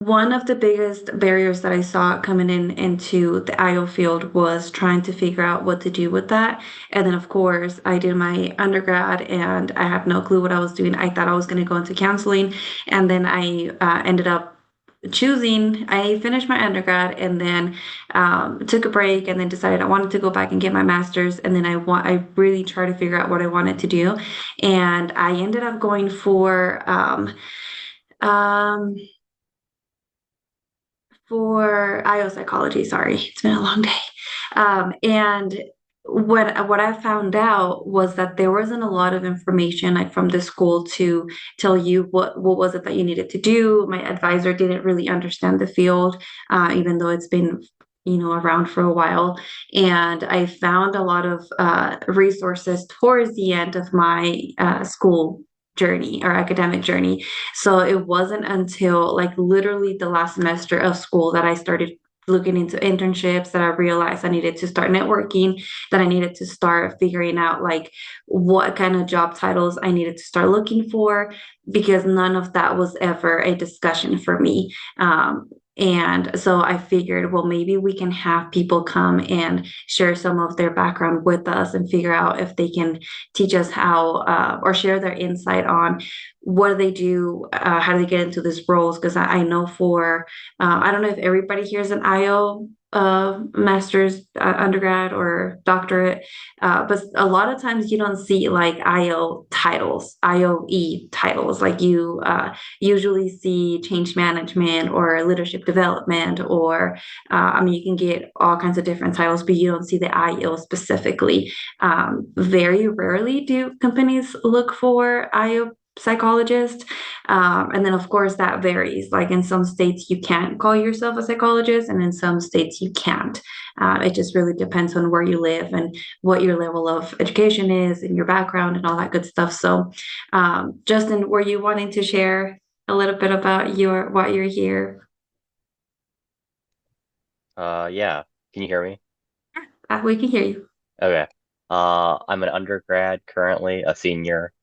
One of the biggest barriers that I saw coming into the IO field was trying to figure out what to do with that. And then, of course, I did my undergrad and I had no clue what I was doing. I thought I was going to go into counseling. And then I ended up I finished my undergrad and then took a break and then decided I wanted to go back and get my master's. And then I really tried to figure out what I wanted to do. And I ended up going um, for IO psychology. Sorry, it's been a long day. And what I found out was that there wasn't a lot of information like from the school to tell you what was it that you needed to do. My advisor didn't really understand the field, even though it's been around for a while. And I found a lot of resources towards the end of my school journey or academic journey. So it wasn't until like literally the last semester of school that I started looking into internships, that I realized I needed to start networking, that I needed to start figuring out like what kind of job titles I needed to start looking for, because none of that was ever a discussion for me. And so I figured, well, maybe we can have people come and share some of their background with us and figure out if they can teach us how or share their insight on what do they do, how do they get into these roles? Because I know I don't know if everybody here is an IO master's, undergrad, or doctorate, but a lot of times you don't see like IO titles, IOE titles. Like you usually see change management or leadership development, or I mean, you can get all kinds of different titles, but you don't see the IO specifically. Very rarely do companies look for IO psychologist. And then, of course, that varies. Like in some states, you can't call yourself a psychologist, and in some states, you can't. It just really depends on where you live and what your level of education is and your background and all that good stuff. So, Justin, were you wanting to share a little bit about what you're here? Yeah. Can you hear me? We can hear you. Okay. I'm an undergrad currently, a senior.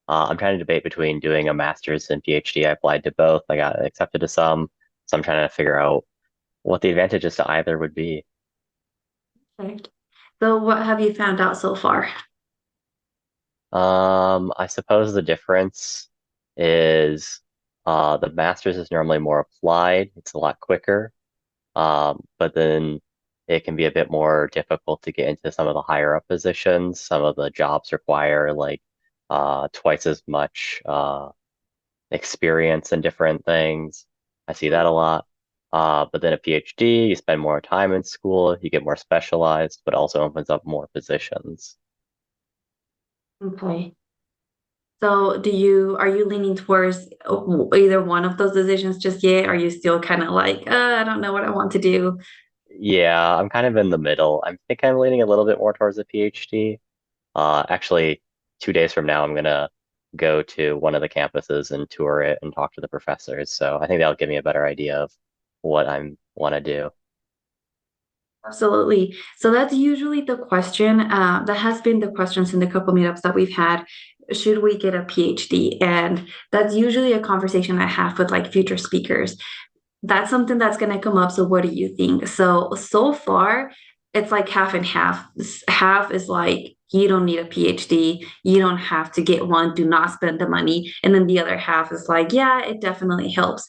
I'm trying to debate between doing a master's and PhD. I applied to both. I got accepted to some, so I'm trying to figure out what the advantages to either would be. Okay. So, what have you found out so far? I suppose the difference is the master's is normally more applied. It's a lot quicker. But then it can be a bit more difficult to get into some of the higher up positions. Some of the jobs require like twice as much experience in different things. I see that a lot. But then a PhD, you spend more time in school, you get more specialized, but also opens up more positions. Okay. So, are you leaning towards either one of those decisions just yet? Are you still kind of like, I don't know what I want to do? Yeah, I'm kind of in the middle. I think I'm leaning a little bit more towards a PhD. Actually, 2 days from now, I'm gonna go to one of the campuses and tour it and talk to the professors. So I think that'll give me a better idea of what I want to do. Absolutely. So that's usually the question. That has been the questions in the couple meetups that we've had. Should we get a PhD? And that's usually a conversation I have with like future speakers. That's something that's going to come up. So what do you think? So far, it's like half and half. Half is like, you don't need a PhD. You don't have to get one. Do not spend the money. And then the other half is like, yeah, it definitely helps.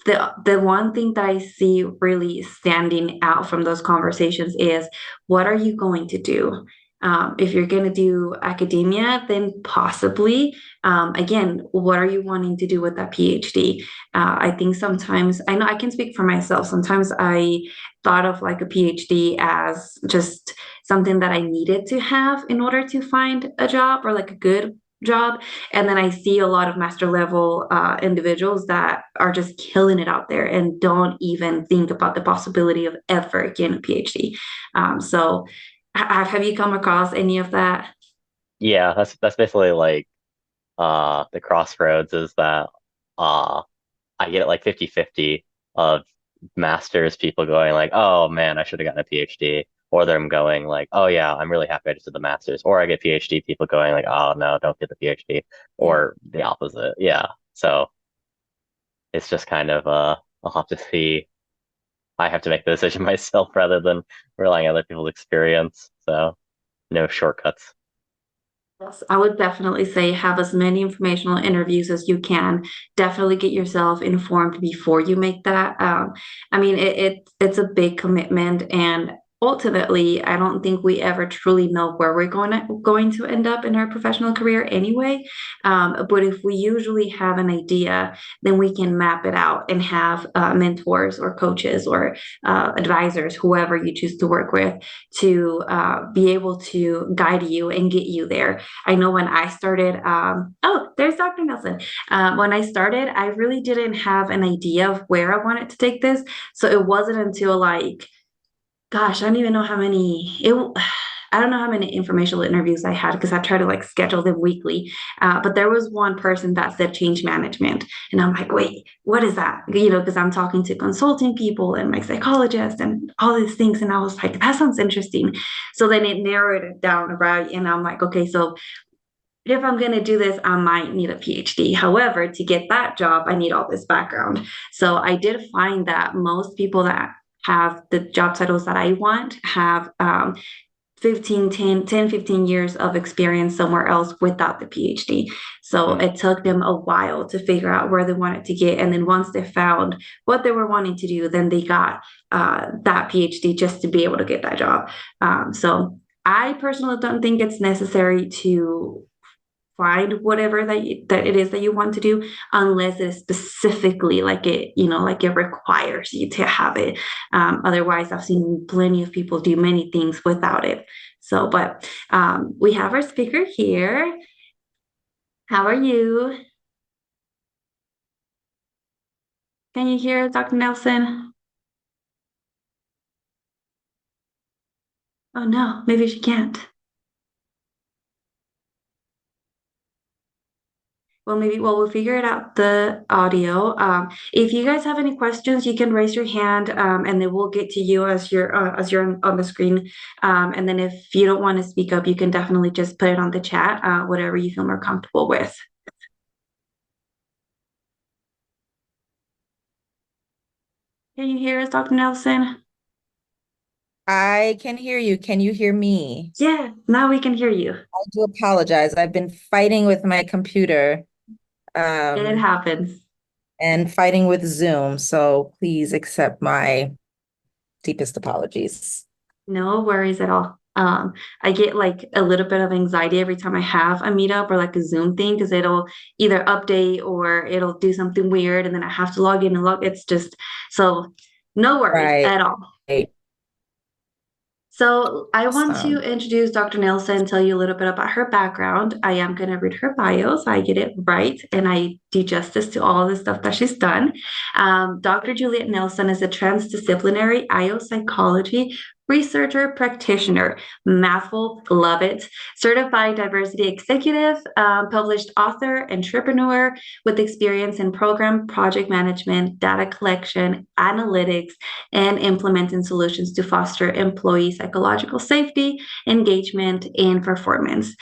The one thing that I see really standing out from those conversations is, what are you going to do? If you're going to do academia, then possibly. Again, what are you wanting to do with that PhD? I think sometimes, I know I can speak for myself. Sometimes I thought of like a PhD as just something that I needed to have in order to find a job, or like a good job. And then I see a lot of master level individuals that are just killing it out there and don't even think about the possibility of ever getting a PhD. So, have you come across any of that? Yeah, that's basically like the crossroads is that uh I get like 50-50 of masters people going like, oh man, I should have gotten a PhD. Or them going like, oh yeah, I'm really happy I just did the masters. Or I get PhD people going like, oh no, don't get the PhD. Yeah. Or the opposite. Yeah. So it's just kind of I'll have to see. I have to make the decision myself rather than relying on other people's experience. So no shortcuts. Yes, I would definitely say have as many informational interviews as you can. Definitely get yourself informed before you make that. I mean, it's a big commitment, and ultimately, I don't think we ever truly know where we're going to end up in our professional career anyway. But if we usually have an idea, then we can map it out and have mentors or coaches or advisors, whoever you choose to work with, to be able to guide you and get you there. I know when I started, oh, there's Dr. Nelson. When I started, I really didn't have an idea of where I wanted to take this. So it wasn't until like, gosh, I don't even know how many, I don't know how many informational interviews I had because I try to like schedule them weekly. But there was one person that said change management. And I'm like, wait, what is that? You know, because I'm talking to consulting people and my psychologist and all these things. And I was like, that sounds interesting. So then it narrowed it down, right? And I'm like, okay, so if I'm going to do this, I might need a PhD. However, to get that job, I need all this background. So I did find that most people that have the job titles that I want have 15 years of experience somewhere else without the PhD. So Mm. it took them a while to figure out where they wanted to get. And then once they found what they were wanting to do, then they got that PhD just to be able to get that job. So I personally don't think it's necessary to find whatever that it is that you want to do unless it's specifically like it, you know, like it requires you to have it. Otherwise, I've seen plenty of people do many things without it. So, but we have our speaker here. How are you? Can you hear Dr. Nelson? Oh no, maybe she can't. Well, we'll figure it out the audio. If you guys have any questions, you can raise your hand, and then we'll get to you as you're on the screen. And then if you don't want to speak up, you can definitely just put it on the chat, whatever you feel more comfortable with. Can you hear us, Dr. Nelson? I can hear you. Can you hear me? Yeah, now we can hear you. I do apologize. I've been fighting with my computer, It um, happens. and fighting with Zoom, so please accept my deepest apologies. No worries at all. I get like a little bit of anxiety every time I have a meetup or like a Zoom thing because it'll either update or it'll do something weird and then I have to log in and log. It's just so no worries Right. at all. So I want to Awesome. introduce Dr. Nelson, tell you a little bit about her background. I am going to read her bio so I get it right and I do justice to all the stuff that she's done. Dr. Juliette Nelson is a transdisciplinary IO psychology researcher, practitioner, mouthful, love it, certified diversity executive, published author, entrepreneur with experience in program project management, data collection, analytics, and implementing solutions to foster employee psychological safety, engagement, and performance.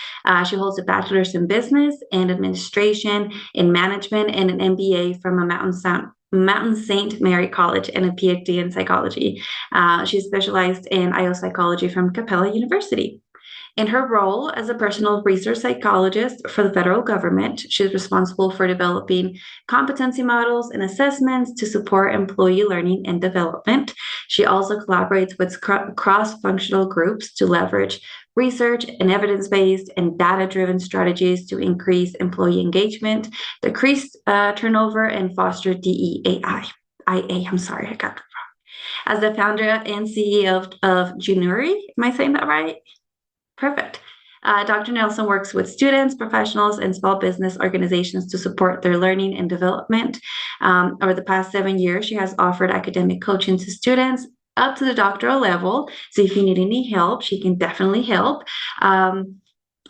She holds a bachelor's in business and administration, in management, and an MBA from a Mountain St. Mary College and a PhD in psychology. She specialized in IO psychology from Capella University. In her role as a personal research psychologist for the federal government, she's responsible for developing competency models and assessments to support employee learning and development. She also collaborates with cross functional groups to leverage research and evidence based and data driven strategies to increase employee engagement, decrease turnover, and foster DEAI. I'm sorry, I got it wrong. As the founder and CEO of Junuri, am I saying that right? Perfect. Dr. Nelson works with students, professionals, and small business organizations to support their learning and development. Over the past 7 years, she has offered academic coaching to students up to the doctoral level. So if you need any help, she can definitely help.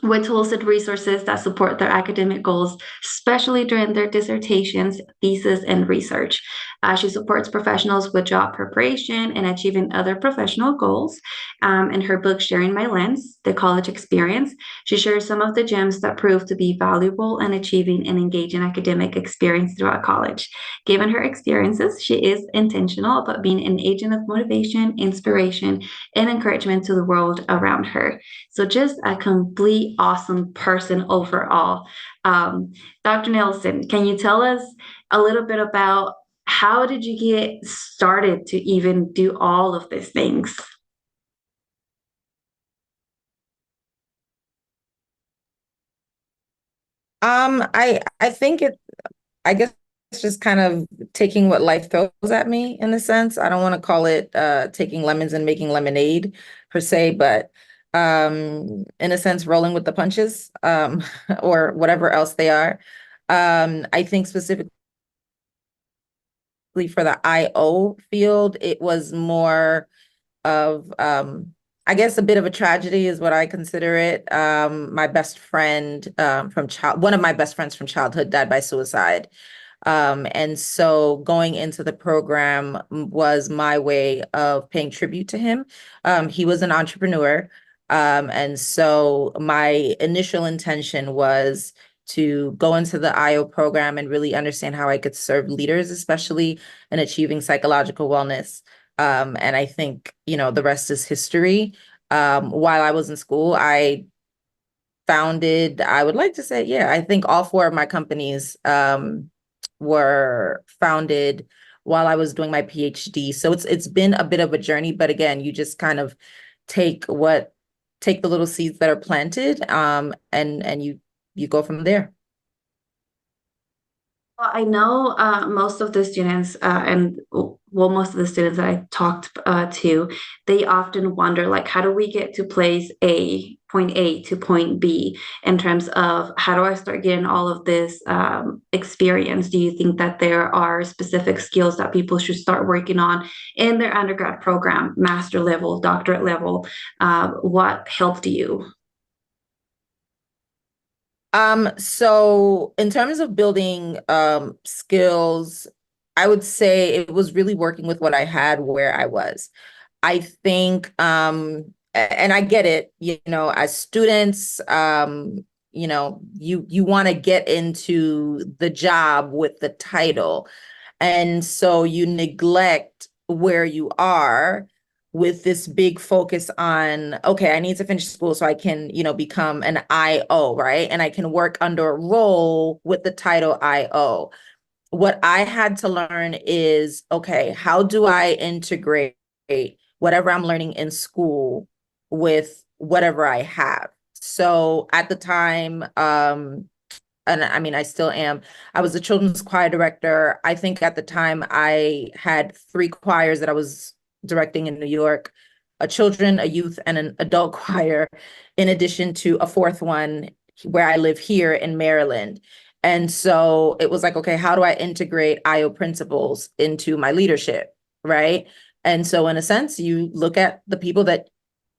with tools and resources that support their academic goals, especially during their dissertations, thesis, and research. She supports professionals with job preparation and achieving other professional goals. In her book, Sharing My Lens, The College Experience, she shares some of the gems that prove to be valuable in achieving an engaging academic experience throughout college. Given her experiences, she is intentional about being an agent of motivation, inspiration, and encouragement to the world around her. So just a complete awesome person overall. Dr. Nelson, can you tell us a little bit about how did you get started to even do all of these things? I think I guess it's just kind of taking what life throws at me in a sense. I don't want to call it taking lemons and making lemonade per se, but in a sense, rolling with the punches, or whatever else they are. I think specifically for the IO field, it was more of I guess a bit of a tragedy is what I consider it. My best friend one of my best friends from childhood died by suicide. And so going into the program was my way of paying tribute to him. He was an entrepreneur. And so my initial intention was to go into the IO program and really understand how I could serve leaders, especially in achieving psychological wellness. And I think, the rest is history. While I was in school, I would like to say, yeah, I think all four of my companies were founded while I was doing my PhD. So it's been a bit of a journey, but again, you just kind of take the little seeds that are planted, and you go from there. Well, I know most of the students, most of the students that I talked to, they often wonder, like, how do we get to place point A to point B in terms of how do I start getting all of this experience? Do you think that there are specific skills that people should start working on in their undergrad program, master level, doctorate level? What helped you? So in terms of building skills, I would say it was really working with what I had where I was. I think and I get it, as students, you want to get into the job with the title. And so you neglect where you are with this big focus on, okay, I need to finish school so I can, become an IO, right? And I can work under a role with the title IO. What I had to learn is, okay, how do I integrate whatever I'm learning in school with whatever I have? So at the time, and I mean, I still am. I was a children's choir director. I think at the time I had three choirs that I was directing in New York, a children, a youth, and an adult choir, in addition to a fourth one where I live here in Maryland. And so it was like, okay, how do I integrate IO principles into my leadership? Right. And so in a sense, you look at the people that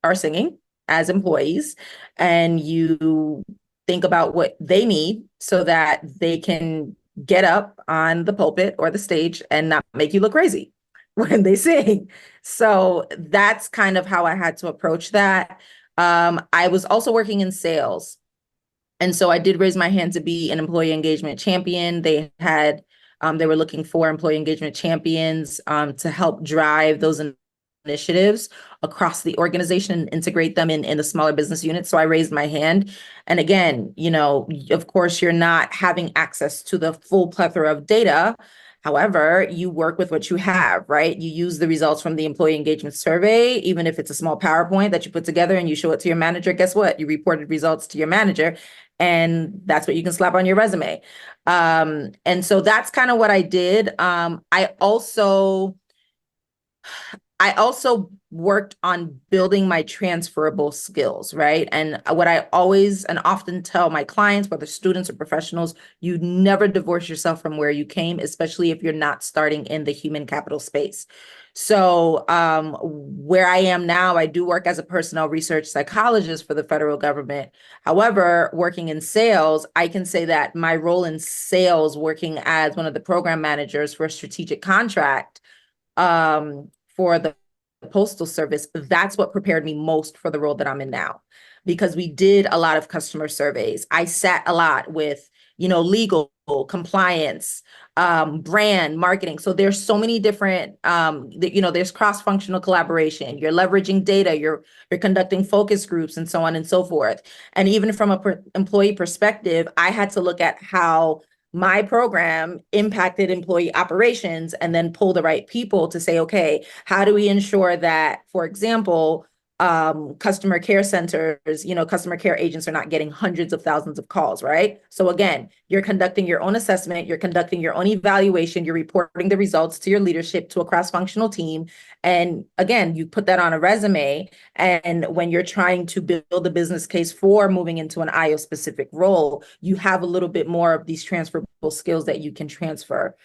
are singing as employees and you think about what they need so that they can get up on the pulpit or the stage and not make you look crazy when they sing. So that's kind of how I had to approach that. I was also working in sales. And so I did raise my hand to be an employee engagement champion. They were looking for employee engagement champions to help drive those initiatives across the organization and integrate them in the smaller business units. So I raised my hand. And again, of course, you're not having access to the full plethora of data. However, you work with what you have, right? You use the results from the employee engagement survey, even if it's a small PowerPoint that you put together and you show it to your manager. Guess what? You reported results to your manager, and that's what you can slap on your resume. And so that's kind of what I did. I also worked on building my transferable skills, right? And what I always and often tell my clients, whether students or professionals, you never divorce yourself from where you came, especially if you're not starting in the human capital space. So where I am now, I do work as a personnel research psychologist for the federal government. However, working in sales, I can say that my role in sales, working as one of the program managers for a strategic contract for the Postal Service, that's what prepared me most for the role that I'm in now, because we did a lot of customer surveys. I sat a lot with, legal, compliance, brand, marketing. So there's so many different, there's cross-functional collaboration. You're leveraging data, you're conducting focus groups and so on and so forth. And even from a employee perspective, I had to look at how my program impacted employee operations and then pull the right people to say, okay, how do we ensure that, for example, customer care centers, customer care agents are not getting hundreds of thousands of calls, right? So again, you're conducting your own assessment, you're conducting your own evaluation, you're reporting the results to your leadership, to a cross-functional team. And again, you put that on a resume. And when you're trying to build a business case for moving into an IO specific role, you have a little bit more of these transferable skills that you can transfer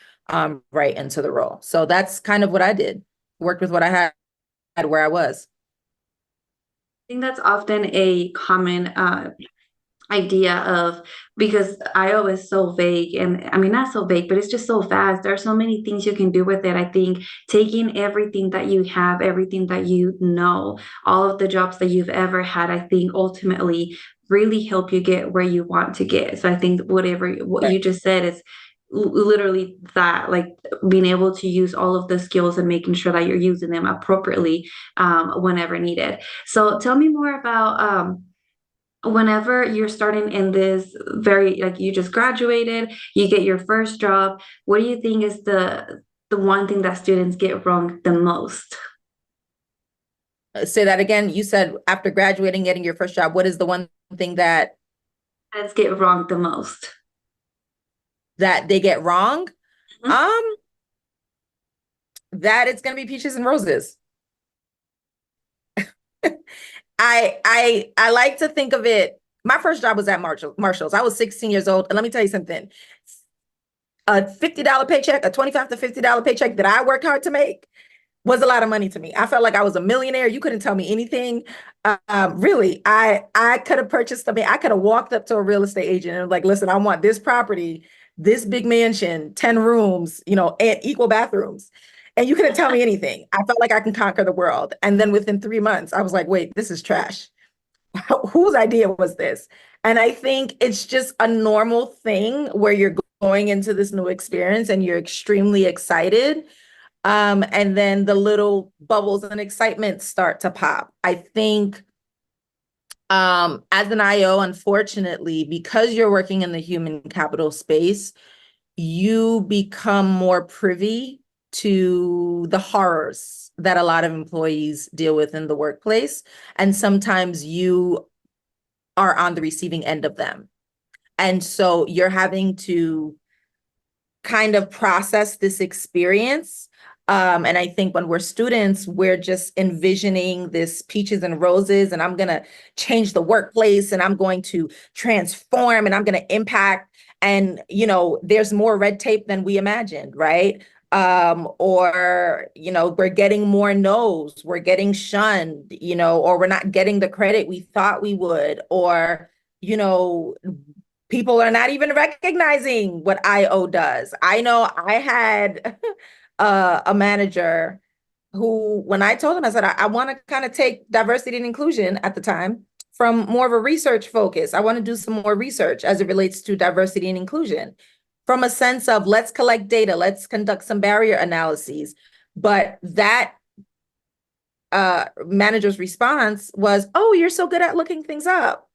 right into the role. So that's kind of what I did, worked with what I had where I was. I think that's often a common idea of, because IO is so vague, and I mean, not so vague, but it's just so vast. There are so many things you can do with it. I think taking everything that you have, everything that you know, all of the jobs that you've ever had, I think ultimately really help you get where you want to get. So I think what you just said is literally that, like being able to use all of the skills and making sure that you're using them appropriately whenever needed. So tell me more about whenever you're starting in this, very, like, you just graduated, you get your first job, what do you think is the one thing that students get wrong the most? Say that again. You said after graduating, getting your first job, what is the one thing that Let's get wrong the most. they get wrong? Mhm. That it's gonna be peaches and roses. I like to think of it. My first job was at Marshall's. I was 16 years old, and let me tell you something. A $50 paycheck, a $25 to $50 paycheck that I worked hard to make was a lot of money to me. I felt like I was a millionaire. You couldn't tell me anything. Really, I could have purchased something. I could have walked up to a real estate agent and was like, listen, I want this property, this big mansion, 10 rooms, and equal bathrooms. And you couldn't tell me anything. I felt like I can conquer the world. And then within 3 months, I was like, wait, this is trash. Whose idea was this? And I think it's just a normal thing where you're going into this new experience and you're extremely excited. And then the little bubbles and excitement start to pop. I think as an IO, unfortunately, because you're working in the human capital space, you become more privy to the horrors that a lot of employees deal with in the workplace. And sometimes you are on the receiving end of them. And so you're having to kind of process this experience. And I think when we're students, we're just envisioning this peaches and roses, and I'm going to change the workplace, and I'm going to transform, and I'm going to impact. And, there's more red tape than we imagined, right? Or, we're getting more no's, we're getting shunned, or we're not getting the credit we thought we would, or, people are not even recognizing what IO does. I know I had a manager who, when I told him, I said, I want to kind of take diversity and inclusion at the time from more of a research focus. I want to do some more research as it relates to diversity and inclusion from a sense of let's collect data, let's conduct some barrier analyses. But that manager's response was, oh, you're so good at looking things up.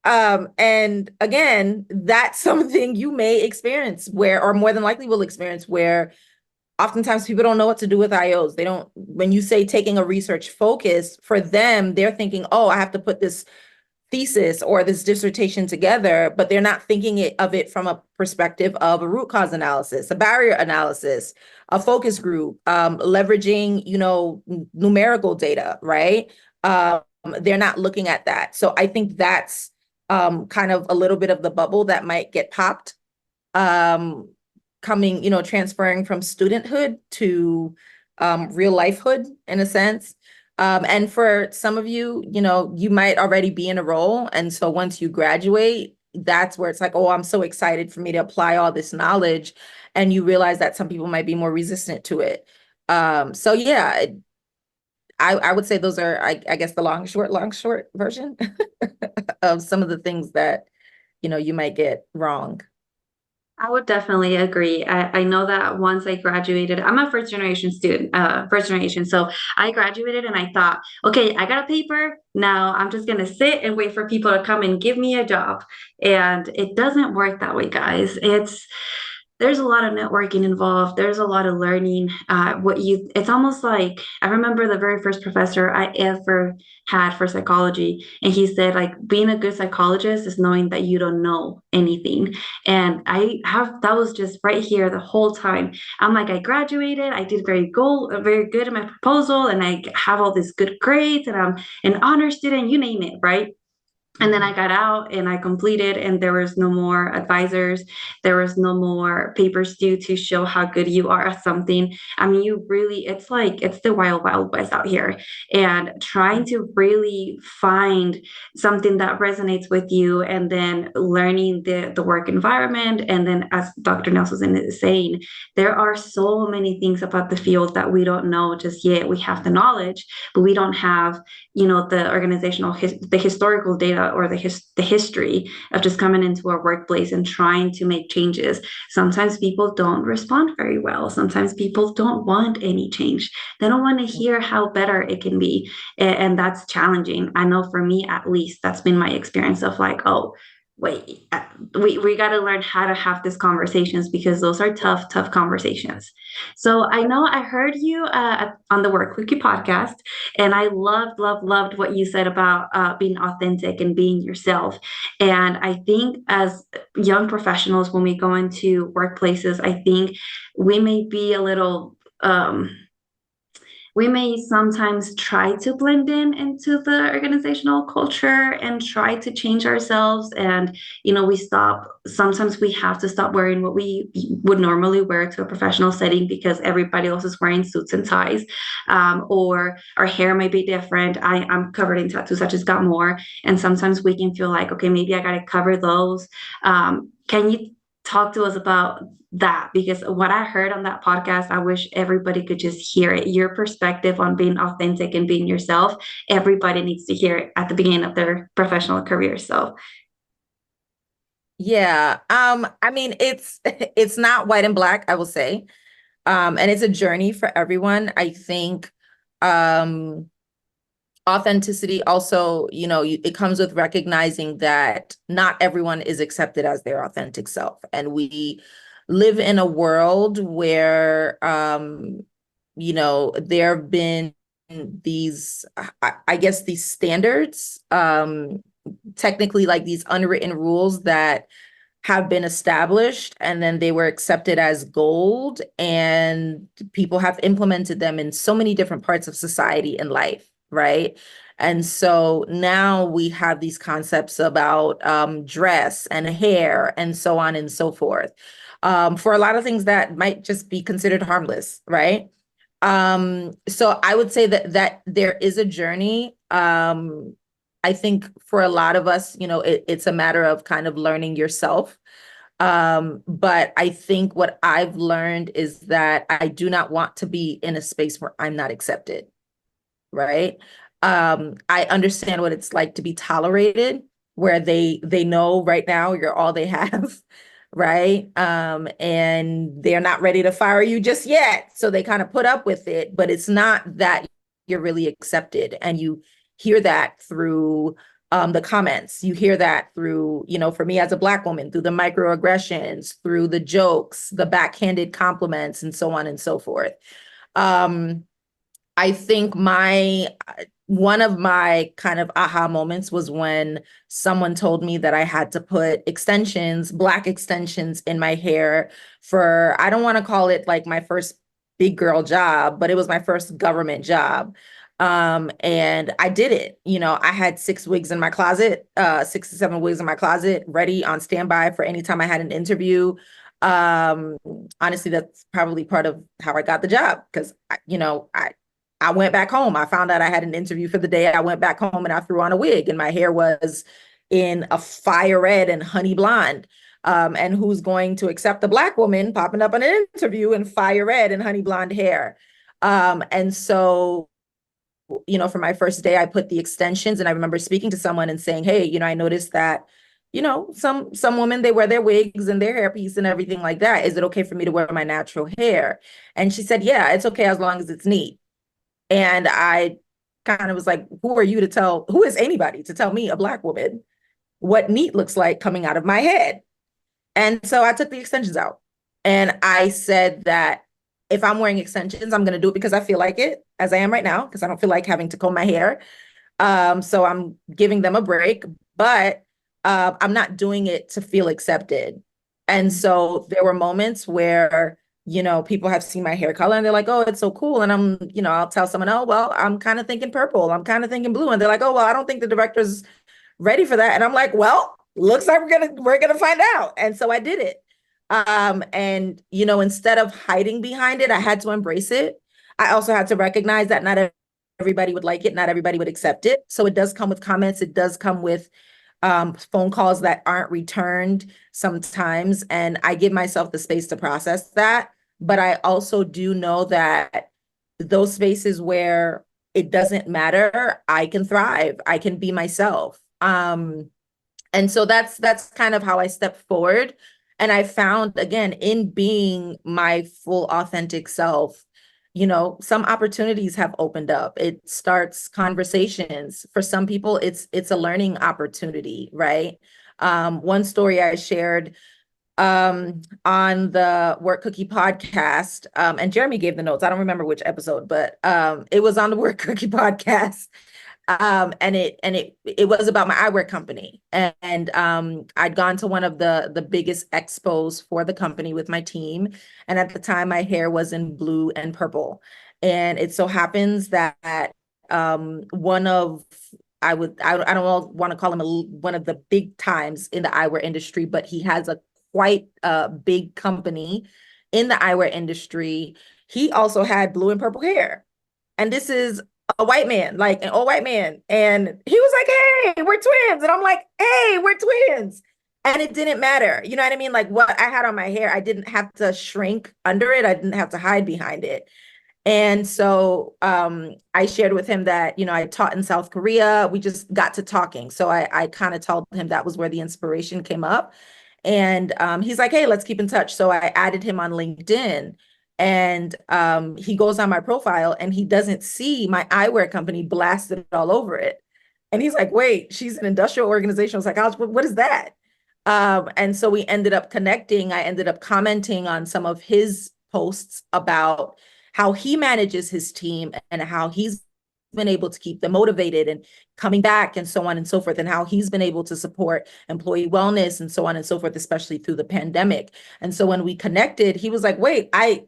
And again, that's something you may experience where, or more than likely will experience, where oftentimes people don't know what to do with IOs. They don't, when you say taking a research focus, for them, they're thinking, oh, I have to put this thesis or this dissertation together, but they're not thinking of it from a perspective of a root cause analysis, a barrier analysis, a focus group, leveraging, numerical data, right? They're not looking at that. So I think that's kind of a little bit of the bubble that might get popped coming, transferring from studenthood to real lifehood in a sense. And for some of you, you might already be in a role. And so once you graduate, that's where it's like, oh, I'm so excited for me to apply all this knowledge. And you realize that some people might be more resistant to it. So yeah, I would say those are, I guess, the long, short version of some of the things that, you might get wrong. I would definitely agree. I know that once I graduated, I'm a first generation student, first generation. So I graduated and I thought, okay, I got a paper. Now I'm just going to sit and wait for people to come and give me a job. And it doesn't work that way, guys. There's a lot of networking involved. There's a lot of learning. It's almost like I remember the very first professor I ever had for psychology, and he said, like, being a good psychologist is knowing that you don't know anything. And that was just right here the whole time. I'm like, I graduated, I did very good in my proposal, and I have all these good grades, and I'm an honor student, you name it, right? And then I got out and I completed, and there was no more advisors. There was no more papers due to show how good you are at something. I mean, it's like, it's the wild, wild west out here. And trying to really find something that resonates with you, and then learning the work environment. And then, as Dr. Nelson is saying, there are so many things about the field that we don't know just yet. We have the knowledge, but we don't have the the historical data, or the history of just coming into a workplace and trying to make changes. Sometimes people don't respond very well. Sometimes people don't want any change. They don't want to hear how better it can be. And that's challenging. I know for me, at least, that's been my experience of like, oh, wait, we got to learn how to have these conversations, because those are tough conversations. So I know I heard you on the Work Quickie podcast, and I loved what you said about being authentic and being yourself. And I think as young professionals, when we go into workplaces, I think we may be a little we may sometimes try to blend in into the organizational culture and try to change ourselves. And sometimes we have to stop wearing what we would normally wear to a professional setting, because everybody else is wearing suits and ties, or our hair might be different. I'm covered in tattoos. I just got more, and sometimes we can feel like, okay, maybe I got to cover those. Can you talk to us about that? Because what I heard on that podcast, I wish everybody could just hear it. Your perspective on being authentic and being yourself, everybody needs to hear it at the beginning of their professional career. So Yeah. I mean, it's not white and black, I will say. And it's a journey for everyone. I think authenticity also, it comes with recognizing that not everyone is accepted as their authentic self. And we live in a world where, there have been these, I guess, these standards, technically like these unwritten rules that have been established, and then they were accepted as gold, and people have implemented them in so many different parts of society and life, right? And so now we have these concepts about dress and hair and so on and so forth, for a lot of things that might just be considered harmless, right? So I would say that there is a journey. I think for a lot of us, it's a matter of kind of learning yourself. But I think what I've learned is that I do not want to be in a space where I'm not accepted, right? I understand what it's like to be tolerated, where they know right now you're all they have, right? And they're not ready to fire you just yet. So they kind of put up with it, but it's not that you're really accepted. And you hear that through the comments. You hear that through, for me as a Black woman, through the microaggressions, through the jokes, the backhanded compliments, and so on and so forth. I think one of my kind of aha moments was when someone told me that I had to put extensions, Black extensions in my hair for, I don't want to call it like my first big girl job, but it was my first government job. And I did it. I had 6 wigs in my closet, 6 to 7 wigs in my closet, ready on standby for any time I had an interview. Um, Honestly, that's probably part of how I got the job because, I went back home. I found out I had an interview for the day. I went back home and I threw on a wig, and my hair was in a fire red and honey blonde. And who's going to accept a Black woman popping up on an interview in fire red and honey blonde hair? And so, for my first day, I put the extensions, and I remember speaking to someone and saying, hey, I noticed that, some women, they wear their wigs and their hairpiece and everything like that. Is it okay for me to wear my natural hair? And she said, yeah, it's okay as long as it's neat. And I kind of was like, who is anybody to tell me, a Black woman, what neat looks like coming out of my head? And so I took the extensions out. And I said that if I'm wearing extensions, I'm going to do it because I feel like it, as I am right now, because I don't feel like having to comb my hair. So I'm giving them a break, but I'm not doing it to feel accepted. And so there were moments where, people have seen my hair color and they're like, oh, it's so cool. And I'll tell someone, oh, well, I'm kind of thinking purple. I'm kind of thinking blue. And they're like, oh, well, I don't think the director's ready for that. And I'm like, well, looks like we're gonna find out. And so I did it. And instead of hiding behind it, I had to embrace it. I also had to recognize that not everybody would like it, not everybody would accept it. So it does come with comments. It does come with phone calls that aren't returned sometimes. And I give myself the space to process that. But I also do know that those spaces where it doesn't matter, I can thrive. I can be myself. And so that's kind of how I stepped forward. And I found, again, in being my full authentic self, some opportunities have opened up. It starts conversations. For some people, it's a learning opportunity, right? One story I shared on the Work Cookie podcast, and Jeremy gave the notes. I don't remember which episode, but it was on the Work Cookie podcast. And it was about my eyewear company. And I'd gone to one of the biggest expos for the company with my team. And at the time, my hair was in blue and purple. And it so happens that one of I don't want to call him one of the big times in the eyewear industry, but he has a quite big company in the eyewear industry. He also had blue and purple hair. And this is a white man, like an old white man. And he was like, hey, we're twins. And I'm like, hey, we're twins. And it didn't matter. You know what I mean? Like what I had on my hair, I didn't have to shrink under it. I didn't have to hide behind it. And so I shared with him that, I taught in South Korea. We just got to talking. So I kind of told him that was where the inspiration came up. And he's like, hey, let's keep in touch. So I added him on LinkedIn. And he goes on my profile and he doesn't see my eyewear company blasted all over it. And he's like, wait, she's an industrial organizational psychologist. What is that? And so we ended up connecting. I ended up commenting on some of his posts about how he manages his team and how he's been able to keep them motivated and coming back and so on and so forth, and how he's been able to support employee wellness and so on and so forth, especially through the pandemic. And so when we connected, he was like, wait, I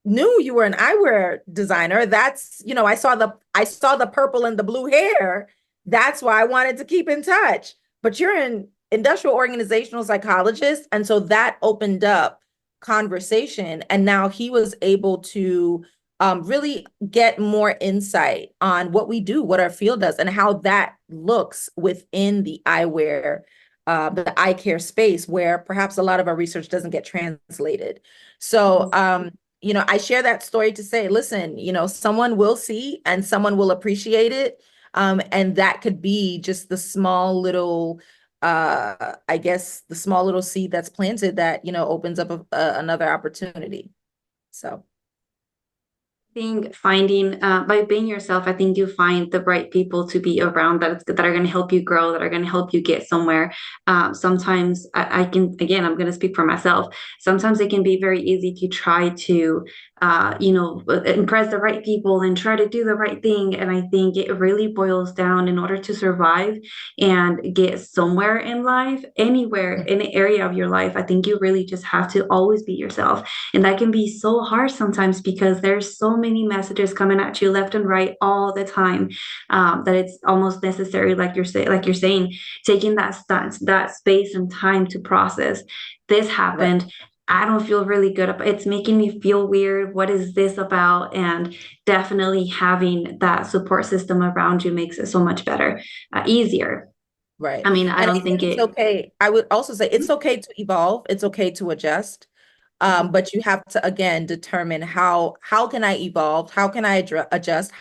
knew you were an eyewear designer. That's, I saw the purple and the blue hair. That's why I wanted to keep in touch. But you're an industrial organizational psychologist. And so that opened up conversation. And now he was able to really get more insight on what we do, what our field does, and how that looks within the eyewear, the eye care space, where perhaps a lot of our research doesn't get translated. So, I share that story to say, listen, someone will see and someone will appreciate it. And that could be just the small little, the small little seed that's planted that, opens up another opportunity. So. Think finding by being yourself, I think you find the right people to be around that are going to help you grow, that are going to help you get somewhere. Sometimes I can, again, I'm going to speak for myself. Sometimes it can be very easy to try to impress the right people and try to do the right thing. And I think it really boils down, in order to survive and get somewhere in life, anywhere, any area of your life, I think you really just have to always be yourself. And that can be so hard sometimes because there's so many messages coming at you left and right all the time, that it's almost necessary, like you're saying, taking that space and time to process. This happened. I don't feel really good about it's making me feel weird. What is this about? And definitely having that support system around you makes it so much better, easier. Right. I mean, I And I don't think think it's it. okay. I would also say it's okay to evolve. It's okay to adjust. Mhm. But you have to again determine how can I evolve? How can I adjust?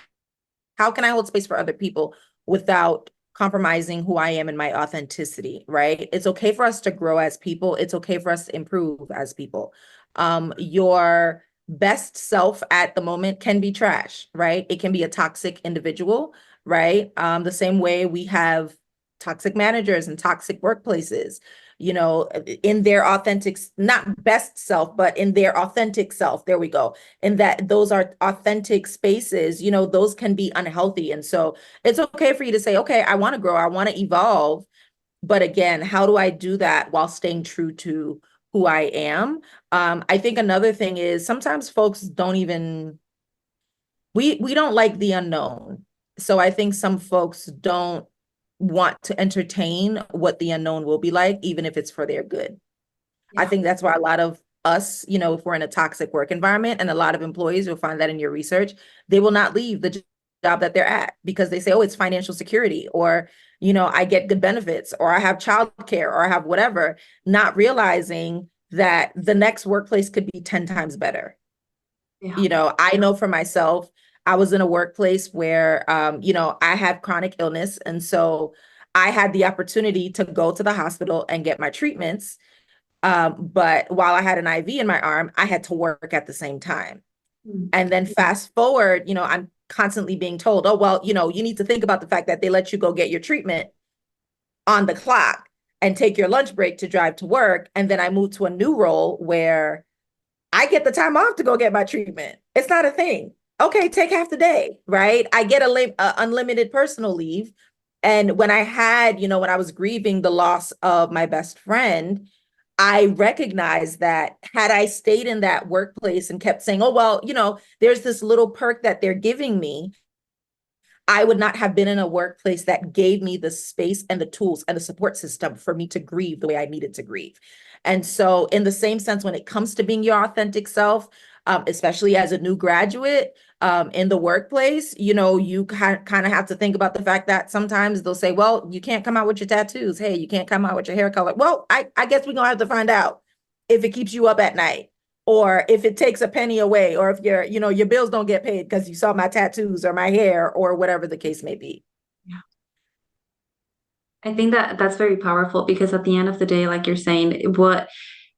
How can I hold space for other people without compromising who I am and my authenticity, right? It's okay for us to grow as people. It's okay for us to improve as people. Your best self at the moment can be trash, right? It can be a toxic individual, right? The same way we have toxic managers and toxic workplaces, you know, in their authentic, not best self, but in their authentic self. There we go. And that those are authentic spaces, you know, those can be unhealthy. And so it's okay for you to say, okay, I want to grow, I want to evolve. But again, how do I do that while staying true to who I am? I think another thing is sometimes folks don't even, we don't like the unknown. So I think some folks don't want to entertain what the unknown will be like, even if it's for their good. I Yeah. think that's why a lot of us, you know, if we're in a toxic work environment, and a lot of employees, you'll find that in your research, they will not leave the job that they're at because they say, oh, it's financial security, or, you know, I get good benefits, or I have childcare, or I have whatever, not realizing that the next workplace could be 10 times better. Yeah. You know, I know for myself, I was in a workplace where, you know, I had chronic illness. And so I had the opportunity to go to the hospital and get my treatments. But while I had an IV in my arm, I had to work at the same time. Mm. And then fast forward, you know, I'm constantly being told, oh, well, you know, you need to think about the fact that they let you go get your treatment on the clock and take your lunch break to drive to work. And then I moved to a new role where I get the time off to go get my treatment. It's not a thing. Okay, take half the day, right? I get unlimited personal leave. And when I had, you know, when I was grieving the loss of my best friend, I recognized that had I stayed in that workplace and kept saying, oh, well, you know, there's this little perk that they're giving me, I would not have been in a workplace that gave me the space and the tools and the support system for me to grieve the way I needed to grieve. And so, in the same sense, when it comes to being your authentic self, especially as a new graduate in the workplace, you know, you kind of have to think about the fact that sometimes they'll say, well, you can't come out with your tattoos. Hey, you can't come out with your hair color. Well, I guess we're going to have to find out if it keeps you up at night, or if it takes a penny away, or if your, you know, your bills don't get paid because you saw my tattoos or my hair or whatever the case may be. Yeah. I think that that's very powerful because at the end of the day, like you're saying,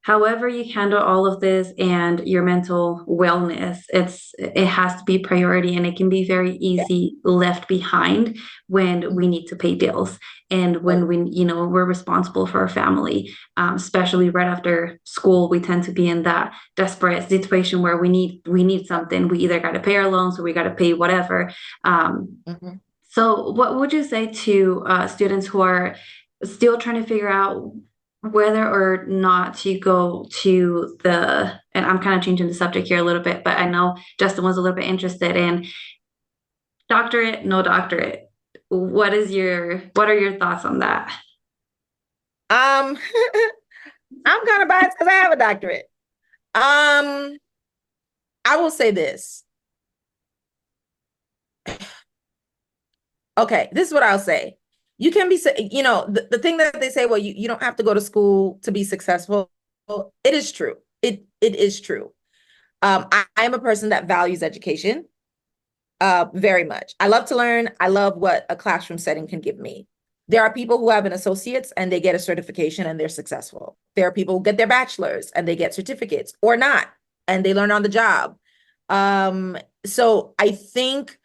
however you handle all of this and your mental wellness, it has to be priority, and it can be very Yeah. easy left behind when we need to pay bills and Oh, when we're responsible for our family. Especially right after school, we tend to be in that desperate situation where we need something. We either got to pay our loans or we got to pay whatever. mhm. So, what would you say to students who are still trying to figure out whether or not to go to and I'm kind of changing the subject here a little bit, but I know Justin was a little bit interested in doctorate, no doctorate. What are your thoughts on that? Um, I'm kind of biased because I have a doctorate. Um, I will say this. Okay, this is what I'll say. You can be, you know, the thing that they say, well, you don't have to go to school to be successful. It is true. It is true. I am a person that values education very much. I love to learn. I love what a classroom setting can give me. There are people who have an associate's and they get a certification and they're successful. There are people who get their bachelor's and they get certificates or not, and they learn on the job. So I think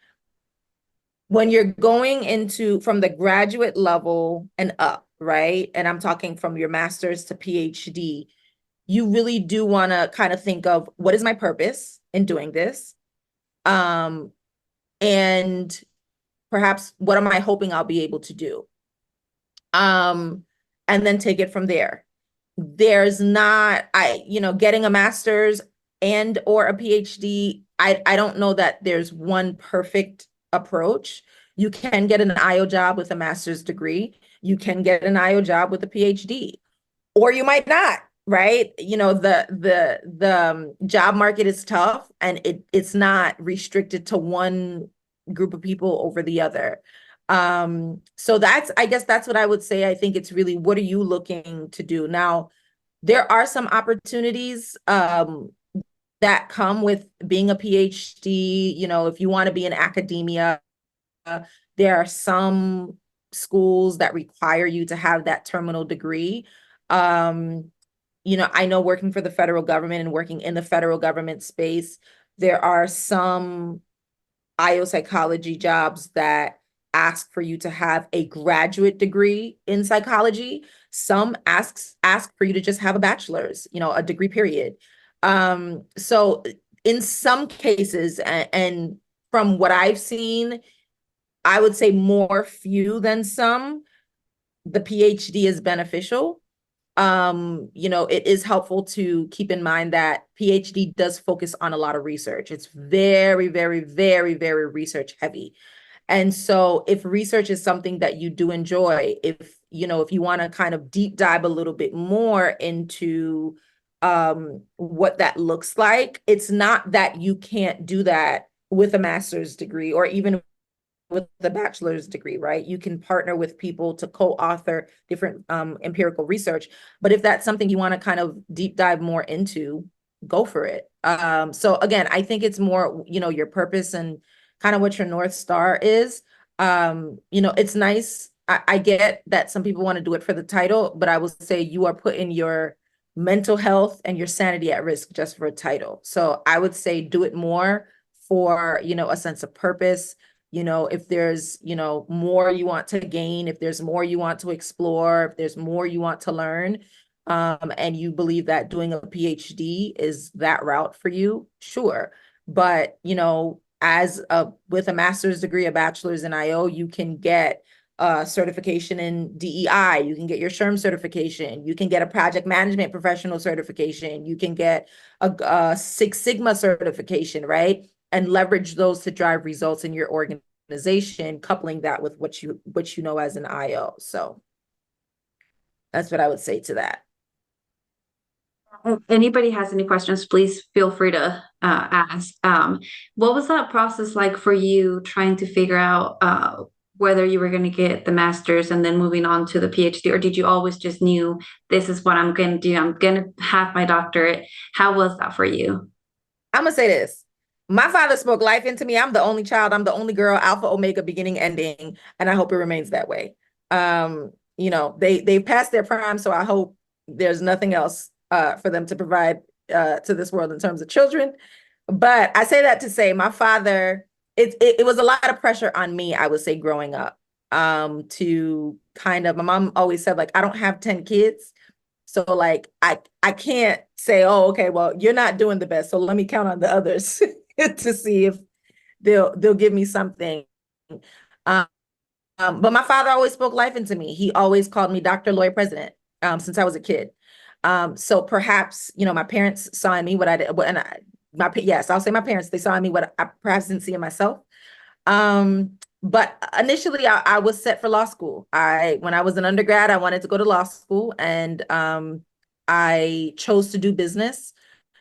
when you're going into from the graduate level and up, right? And I'm talking from your master's to PhD, you really do want to kind of think of what is my purpose in doing this? Um, and perhaps what am I hoping I'll be able to do? Um, and then take it from there. There's not, you know, getting a master's and or a PhD, I don't know that there's one perfect approach. You can get an IO job with a master's degree. You can get an IO job with a PhD, or you might not. right? You know, the job market is tough, and it's not restricted to one group of people over the other. So I guess that's what I would say. I think it's really, what are you looking to do? Now, there are some opportunities that come with being a PhD. You know, if you want to be in academia, there are some schools that require you to have that terminal degree. You know, I know, working for the federal government and working in the federal government space, there are some IO psychology jobs that ask for you to have a graduate degree in psychology. Some ask for you to just have a bachelor's, you know, a degree period. So in some cases, and from what I've seen, I would say more few than some, the PhD is beneficial. You know, it is helpful to keep in mind that PhD does focus on a lot of research. It's very, very, very, very research heavy. And so if research is something that you do enjoy, if, you know, if you want to kind of deep dive a little bit more into what that looks like, it's not that you can't do that with a master's degree or even with the bachelor's degree, right? You can partner with people to co-author different empirical research. But if that's something you want to kind of deep dive more into, go for it. So again, I think it's more, you know, your purpose and kind of what your North Star is. You know, it's nice. I get that some people want to do it for the title, but I will say you are putting your mental health and your sanity at risk just for a title. So I would say do it more for, you know, a sense of purpose. You know, if there's, you know, more you want to gain, if there's more you want to explore, if there's more you want to learn, and you believe that doing a PhD is that route for you, sure. But, you know, with a master's degree, a bachelor's in IO, you can get a certification in DEI, you can get your SHRM certification, you can get a project management professional certification, you can get a Six Sigma certification, right? And leverage those to drive results in your organization, coupling that with what you know as an IO. So that's what I would say to that. If anybody has any questions, please feel free to ask. What was that process like for you trying to figure out whether you were going to get the master's and then moving on to the PhD, or did you always just knew this is what I'm going to do? I'm going to have my doctorate. How was that for you? I'm gonna say this. My father spoke life into me. I'm the only child. I'm the only girl, alpha, omega, beginning, ending, and I hope it remains that way. You know, they've passed their prime, so I hope there's nothing else for them to provide to this world in terms of children. But I say that to say my father, it was a lot of pressure on me, I would say, growing up. To kind of, my mom always said, like, I don't have 10 kids. So like I can't say, oh, okay, well, you're not doing the best, so let me count on the others to see if they'll give me something. Um, but my father always spoke life into me. He always called me Dr. Lawyer President since I was a kid. So perhaps, you know, my parents saw in me what I did, and yes, I'll say my parents, they saw in me what I perhaps didn't see in myself. But initially I was set for law school. When I was an undergrad, I wanted to go to law school, and I chose to do business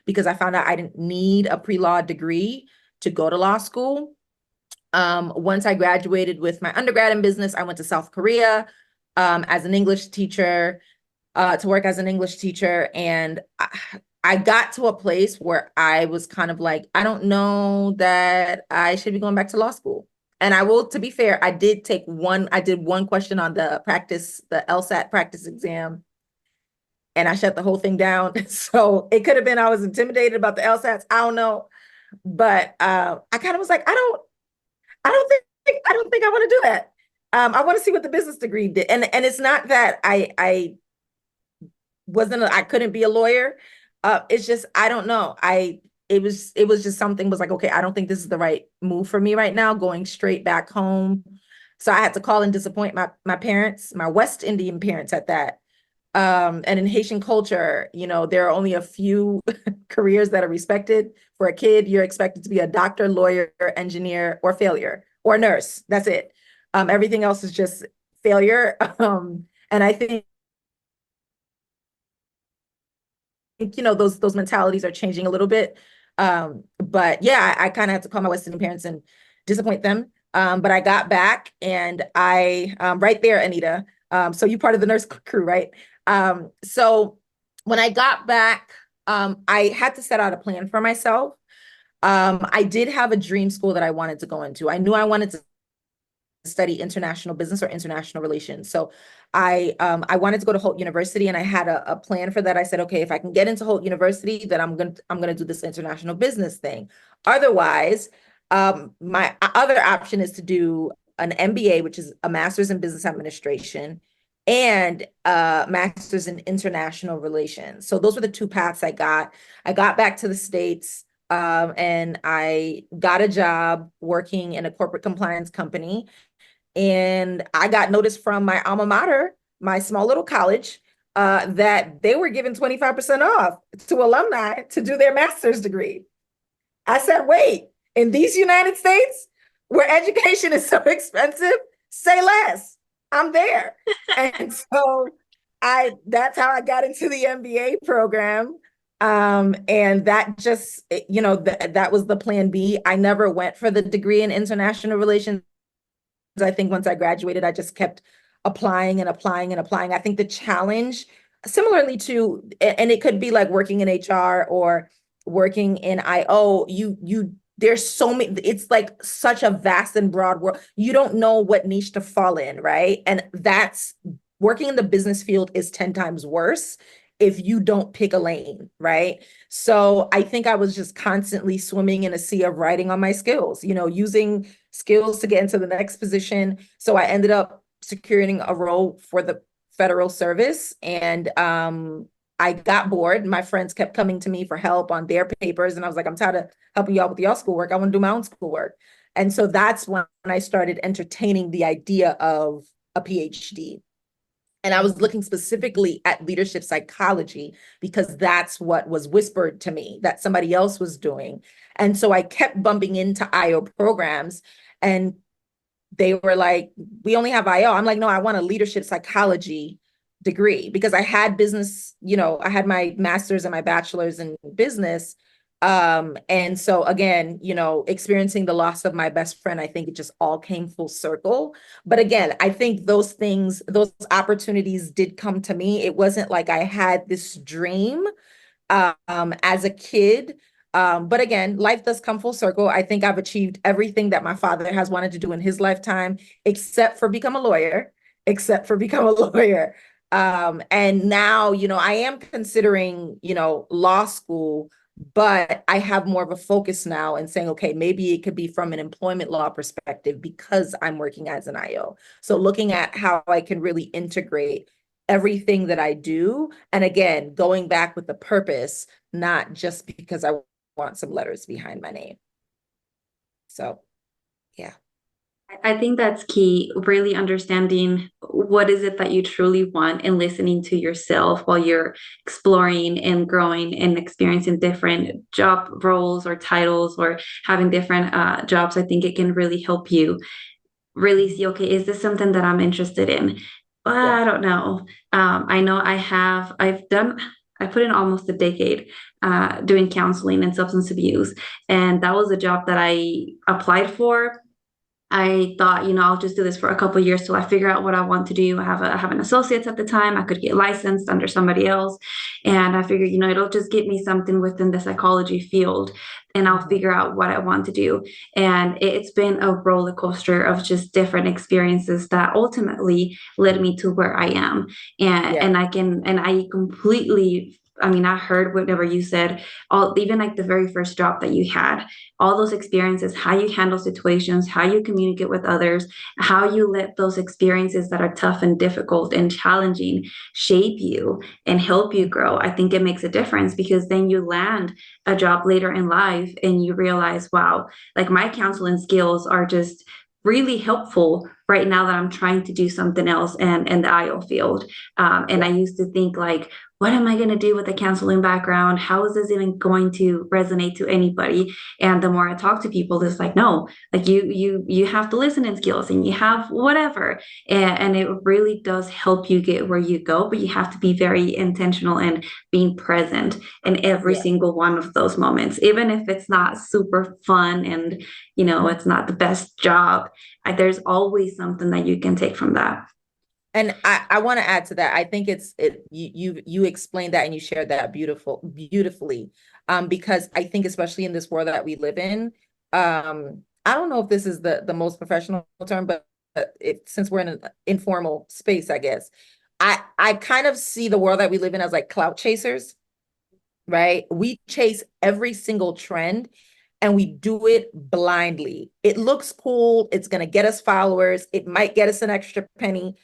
because I found out I didn't need a pre-law degree to go to law school. Once I graduated with my undergrad in business, I went to South Korea as an English teacher, to work as an English teacher. And I got to a place where I was kind of like, I don't know that I should be going back to law school. And I will, to be fair, I did one question on the LSAT practice exam, and I shut the whole thing down. So it could have been I was intimidated about the LSATs. I don't know. But I kind of was like, I don't think I want to do that. I want to see what the business degree did. And it's not that I couldn't be a lawyer. It's just, I don't know. It was just something was like, okay, I don't think this is the right move for me right now, going straight back home. So I had to call and disappoint my parents, my West Indian parents at that. And in Haitian culture, you know, there are only a few careers that are respected. For a kid, you're expected to be a doctor, lawyer, engineer, or failure, or nurse. That's it. Everything else is just failure. And I think those mentalities are changing a little bit. But yeah, I kind of had to call my West Indian parents and disappoint them. But I got back and I right there, Anita. So you part of the nurse crew, right? So when I got back, I had to set out a plan for myself. I did have a dream school that I wanted to go into. I knew I wanted to study international business or international relations. So I wanted to go to Holt University, and I had a plan for that. I said, okay, if I can get into Holt University, then I'm gonna do this international business thing. Otherwise, my other option is to do an MBA, which is a master's in business administration, and a master's in international relations. So those were the two paths I got. I got back to the States, and I got a job working in a corporate compliance company. And I got notice from my alma mater, my small little college, that they were giving 25% off to alumni to do their master's degree. I said, wait, in these United States where education is so expensive, say less. I'm there. And so that's how I got into the MBA program. And that just, that was the plan B. I never went for the degree in international relations. I think once I graduated, I just kept applying and applying and applying. I think the challenge, similarly to, and it could be like working in HR or working in IO, there's so many, it's like such a vast and broad world. You don't know what niche to fall in, right? And that's working in the business field is 10 times worse if you don't pick a lane, right? So I think I was just constantly swimming in a sea of writing on my skills, using skills to get into the next position. So I ended up securing a role for the federal service, and I got bored. My friends kept coming to me for help on their papers, and I was like, I'm tired of helping y'all with y'all schoolwork. I want to do my own schoolwork. And so that's when I started entertaining the idea of a PhD. And I was looking specifically at leadership psychology because that's what was whispered to me that somebody else was doing. And so I kept bumping into IO programs, and they were like, we only have IO. I'm like, no, I want a leadership psychology degree because I had business, I had my master's and my bachelor's in business. And so again, experiencing the loss of my best friend, I think it just all came full circle. But again, I think those opportunities did come to me. It wasn't like I had this dream as a kid. But again, life does come full circle. I think I've achieved everything that my father has wanted to do in his lifetime, except for become a lawyer. And now, I am considering, law school, but I have more of a focus now and saying, okay, maybe it could be from an employment law perspective because I'm working as an IO. So looking at how I can really integrate everything that I do. And again, going back with the purpose, not just because I want some letters behind my name. So, yeah. I think that's key, really understanding what is it that you truly want and listening to yourself while you're exploring and growing and experiencing different job roles or titles or having different jobs. I think it can really help you really see, okay, is this something that I'm interested in? Yeah. I don't know. I know I put in almost a decade doing counseling and substance abuse. And that was a job that I applied for. I thought, I'll just do this for a couple of years till I figure out what I want to do. I have an associate's at the time. I could get licensed under somebody else. And I figured, it'll just get me something within the psychology field and I'll figure out what I want to do. And it's been a roller coaster of just different experiences that ultimately led me to where I am. And I completely, I heard whatever you said, even like the very first job that you had, all those experiences, how you handle situations, how you communicate with others, how you let those experiences that are tough and difficult and challenging shape you and help you grow. I think it makes a difference because then you land a job later in life and you realize, wow, like my counseling skills are just really helpful right now that I'm trying to do something else and in the IO field. And I used to think like, what am I going to do with a counseling background? How is this even going to resonate to anybody? And the more I talk to people, it's like, no, like you have the listening skills and you have whatever. And it really does help you get where you go, but you have to be very intentional and being present in every Yeah. single one of those moments, even if it's not super fun and, it's not the best job. There's always something that you can take from that. And I want to add to that. I think you explained that and you shared that beautifully. Because I think especially in this world that we live in, I don't know if this is the most professional term, but since we're in an informal space, I guess, I kind of see the world that we live in as like clout chasers, right? We chase every single trend and we do it blindly. It looks cool. It's going to get us followers. It might get us an extra penny.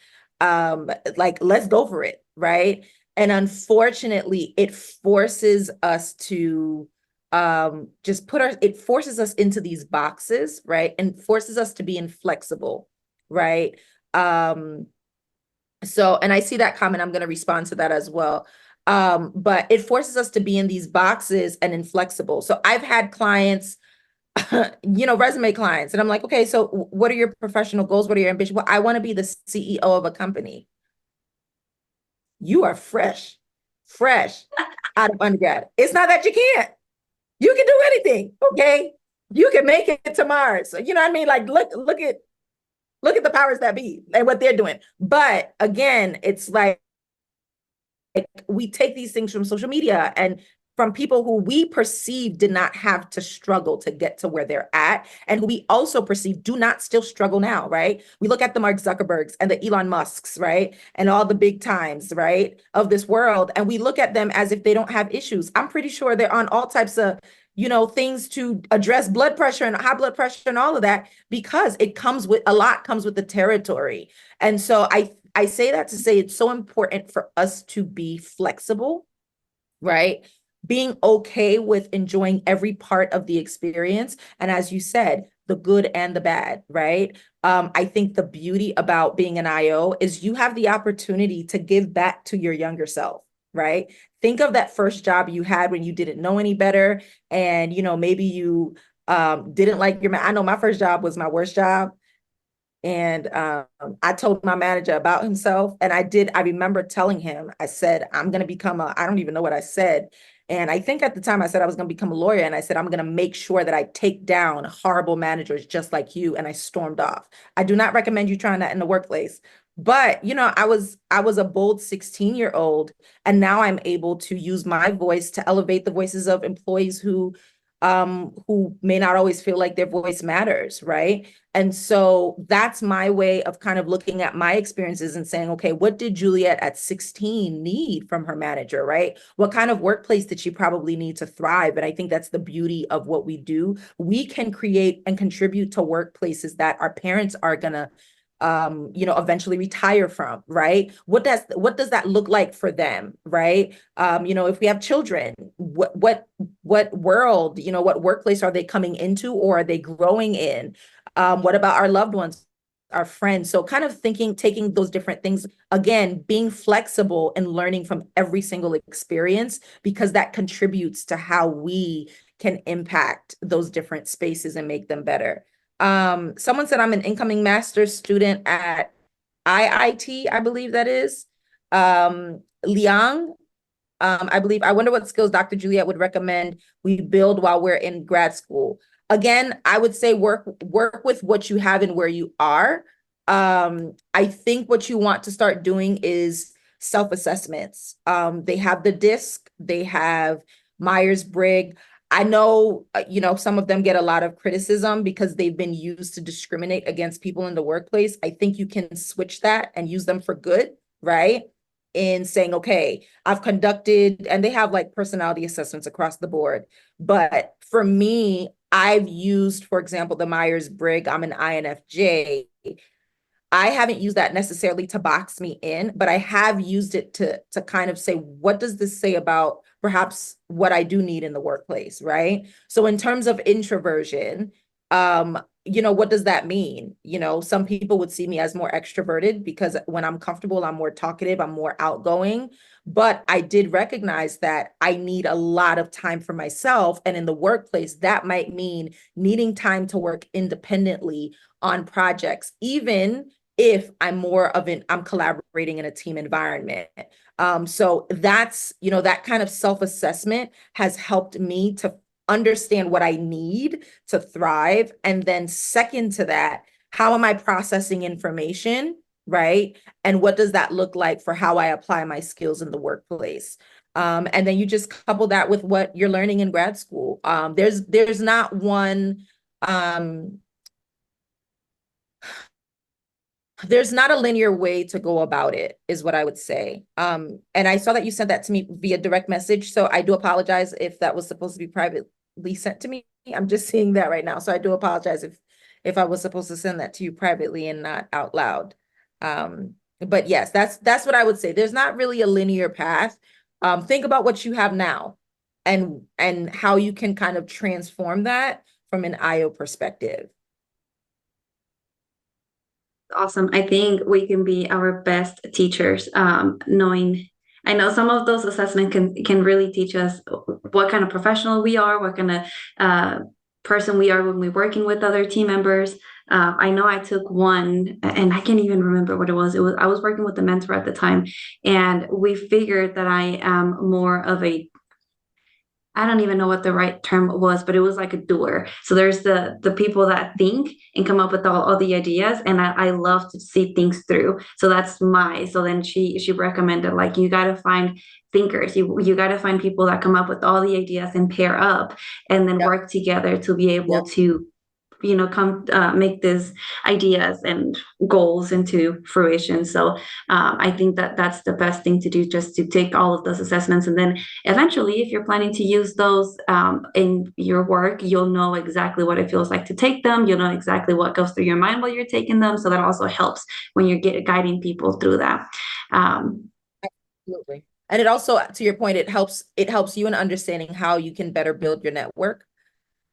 Like, let's go for it, right? And unfortunately, it forces us to it forces us into these boxes, right? And forces us to be inflexible, right? And I see that comment, I'm going to respond to that as well. But it forces us to be in these boxes and inflexible. So I've had clients, resume clients, and I'm like, okay, so what are your professional goals? What are your ambitions? Well, I want to be the CEO of a company. You are fresh out of undergrad. It's not that you can't. You can do anything, okay? You can make it to Mars. You know what I mean? Like, look at the powers that be and what they're doing. But again, it's like we take these things from social media and from people who we perceive did not have to struggle to get to where they're at, and who we also perceive do not still struggle now, right? We look at the Mark Zuckerbergs and the Elon Musks, right? And all the big times, right, of this world, and we look at them as if they don't have issues. I'm pretty sure they're on all types of things to address blood pressure and high blood pressure and all of that, because it comes with the territory. And so I say that to say it's so important for us to be flexible, right? Being okay with enjoying every part of the experience. And as you said, the good and the bad, right? I think the beauty about being an IO is you have the opportunity to give back to your younger self, right? Think of that first job you had when you didn't know any better. And, maybe you didn't like I know my first job was my worst job. And I told my manager about himself. And I remember telling him, I said, I'm going to become I don't even know what I said. And I think at the time I said I was going to become a lawyer. And I said, I'm going to make sure that I take down horrible managers just like you. And I stormed off. I do not recommend you trying that in the workplace. But, I was a bold 16-year-old. And now I'm able to use my voice to elevate the voices of employees who may not always feel like their voice matters, right? And so that's my way of kind of looking at my experiences and saying, okay, what did Juliette at 16 need from her manager, right? What kind of workplace did she probably need to thrive? And I think that's the beauty of what we do. We can create and contribute to workplaces that our parents are gonna eventually retire from, right? What does that look like for them, right? If we have children, what world, what workplace are they coming into, or are they growing in? What about our loved ones, our friends? So kind of taking those different things, again, being flexible and learning from every single experience, because that contributes to how we can impact those different spaces and make them better. Someone said I'm an incoming master's student at IIT, I believe that is. Liang, I believe. I wonder what skills Dr. Juliette would recommend we build while we're in grad school. Again, I would say work with what you have and where you are. I think what you want to start doing is self-assessments. They have the DISC, they have Myers-Briggs. I know, some of them get a lot of criticism because they've been used to discriminate against people in the workplace. I think you can switch that and use them for good, right? In saying, okay, I've conducted, and they have like personality assessments across the board. But for me, I've used, for example, the Myers-Briggs, I'm an INFJ. I haven't used that necessarily to box me in, but I have used it to kind of say, what does this say about perhaps what I do need in the workplace, right? So in terms of introversion, What does that mean? Some people would see me as more extroverted because when I'm comfortable, I'm more talkative, I'm more outgoing. But I did recognize that I need a lot of time for myself. And in the workplace, that might mean needing time to work independently on projects, even if I'm collaborating in a team environment. So that kind of self-assessment has helped me to understand what I need to thrive. And then second to that, how am I processing information, right? And what does that look like for how I apply my skills in the workplace? And then you just couple that with what you're learning in grad school. There's not one, there's not a linear way to go about it, is what I would say. And I saw that you sent that to me via direct message. So I do apologize if that was supposed to be privately sent to me. I'm just seeing that right now. So I do apologize if I was supposed to send that to you privately and not out loud. But yes, that's what I would say. There's not really a linear path. Think about what you have now and how you can kind of transform that from an IO perspective. Awesome. I think we can be our best teachers, knowing I know some of those assessments can really teach us what kind of professional we are, what kind of person we are when we're working with other team members. I know I took one, and I can't even remember what it was. I was working with a mentor at the time, and we figured that I am more of a I don't even know what the right term was, but it was like a doer. So there's the people that think and come up with all the ideas, and I love to see things through. So that's so then she recommended, like, you got to find thinkers. You got to find people that come up with all the ideas and pair up and then Yep. work together to be able Yep. to come make these ideas and goals into fruition. So I think that that's the best thing to do, just to take all of those assessments, and then eventually, if you're planning to use those in your work, you'll know exactly what it feels like to take them. You'll know exactly what goes through your mind while you're taking them. So that also helps when you're guiding people through that. Absolutely. And it also, to your point, it helps you in understanding how you can better build your network.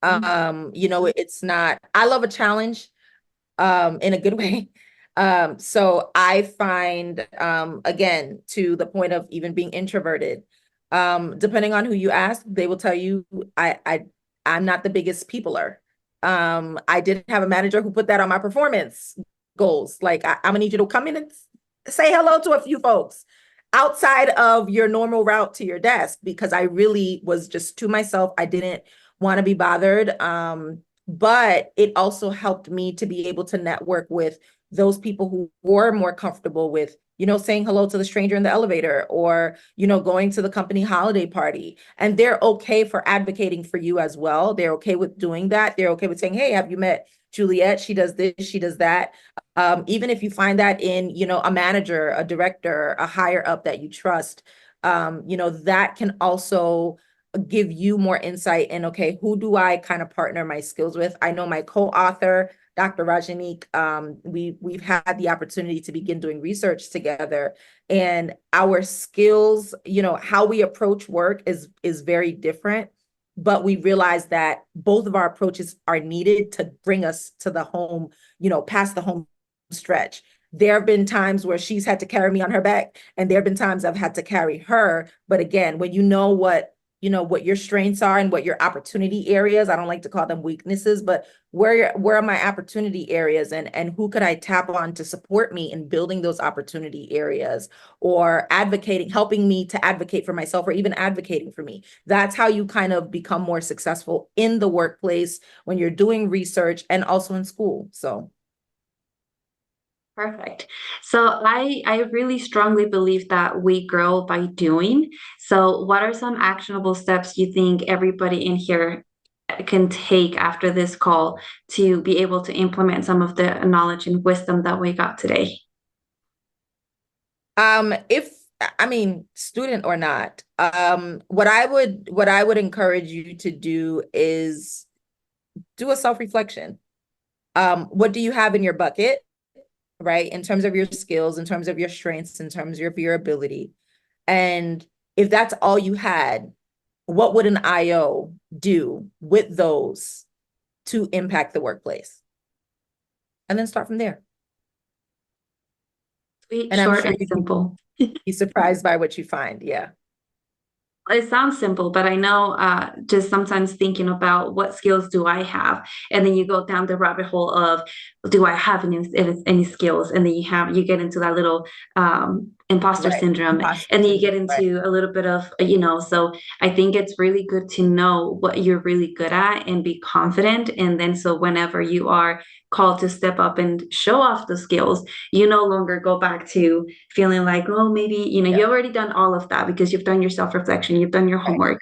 It's not, I love a challenge, in a good way. So I find, again, to the point of even being introverted, depending on who you ask, they will tell you I'm not the biggest peopler. I did have a manager who put that on my performance goals. Like, I'm gonna need you to come in and say hello to a few folks outside of your normal route to your desk, because I really was just to myself. I didn't want to be bothered. But it also helped me to be able to network with those people who were more comfortable with, saying hello to the stranger in the elevator, or, going to the company holiday party. And they're okay for advocating for you as well. They're okay with doing that. They're okay with saying, hey, have you met Juliette? She does this, she does that. Even if you find that in, a manager, a director, a higher up that you trust, that can also give you more insight in, okay, who do I kind of partner my skills with? I know my co-author, Dr. Rajanique, we've had the opportunity to begin doing research together, and our skills, how we approach work is very different, but we realize that both of our approaches are needed to bring us to the home, past the home stretch. There have been times where she's had to carry me on her back, and there have been times I've had to carry her. But again, when you know what your strengths are and what your opportunity areas, I don't like to call them weaknesses, but where are my opportunity areas, and who could I tap on to support me in building those opportunity areas, or helping me to advocate for myself, or even advocating for me. That's how you kind of become more successful in the workplace when you're doing research, and also in school. So Perfect. So I really strongly believe that we grow by doing. So what are some actionable steps you think everybody in here can take after this call to be able to implement some of the knowledge and wisdom that we got today? if I mean, student or not, what I would encourage you to do is do a self-reflection. What do you have in your bucket, right? In terms of your skills, in terms of your strengths, in terms of your ability. And if that's all you had, what would an IO do with those to impact the workplace? And then start from there. Sweet, And I'm short, sure and you'd simple. be surprised by what you find. Yeah. It sounds simple, but I know just sometimes thinking about what skills do I have, and then you go down the rabbit hole of, do I have any skills, and then you get into that little imposter Right. syndrome, Imposter and then you get syndrome, right. into a little bit of So I think it's really good to know what you're really good at and be confident, and then so whenever you are called to step up and show off the skills, you no longer go back to feeling like, oh, maybe, Yeah. you've already done all of that because you've done your self-reflection, you've done your Right. homework.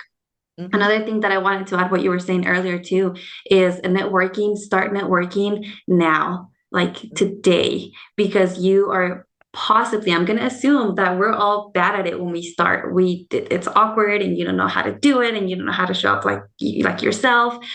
Mhm. Another thing that I wanted to add, what you were saying earlier too, is start networking now, like today, because you are possibly, I'm going to assume that we're all bad at it when we start. It's awkward and you don't know how to do it and you don't know how to show up like yourself.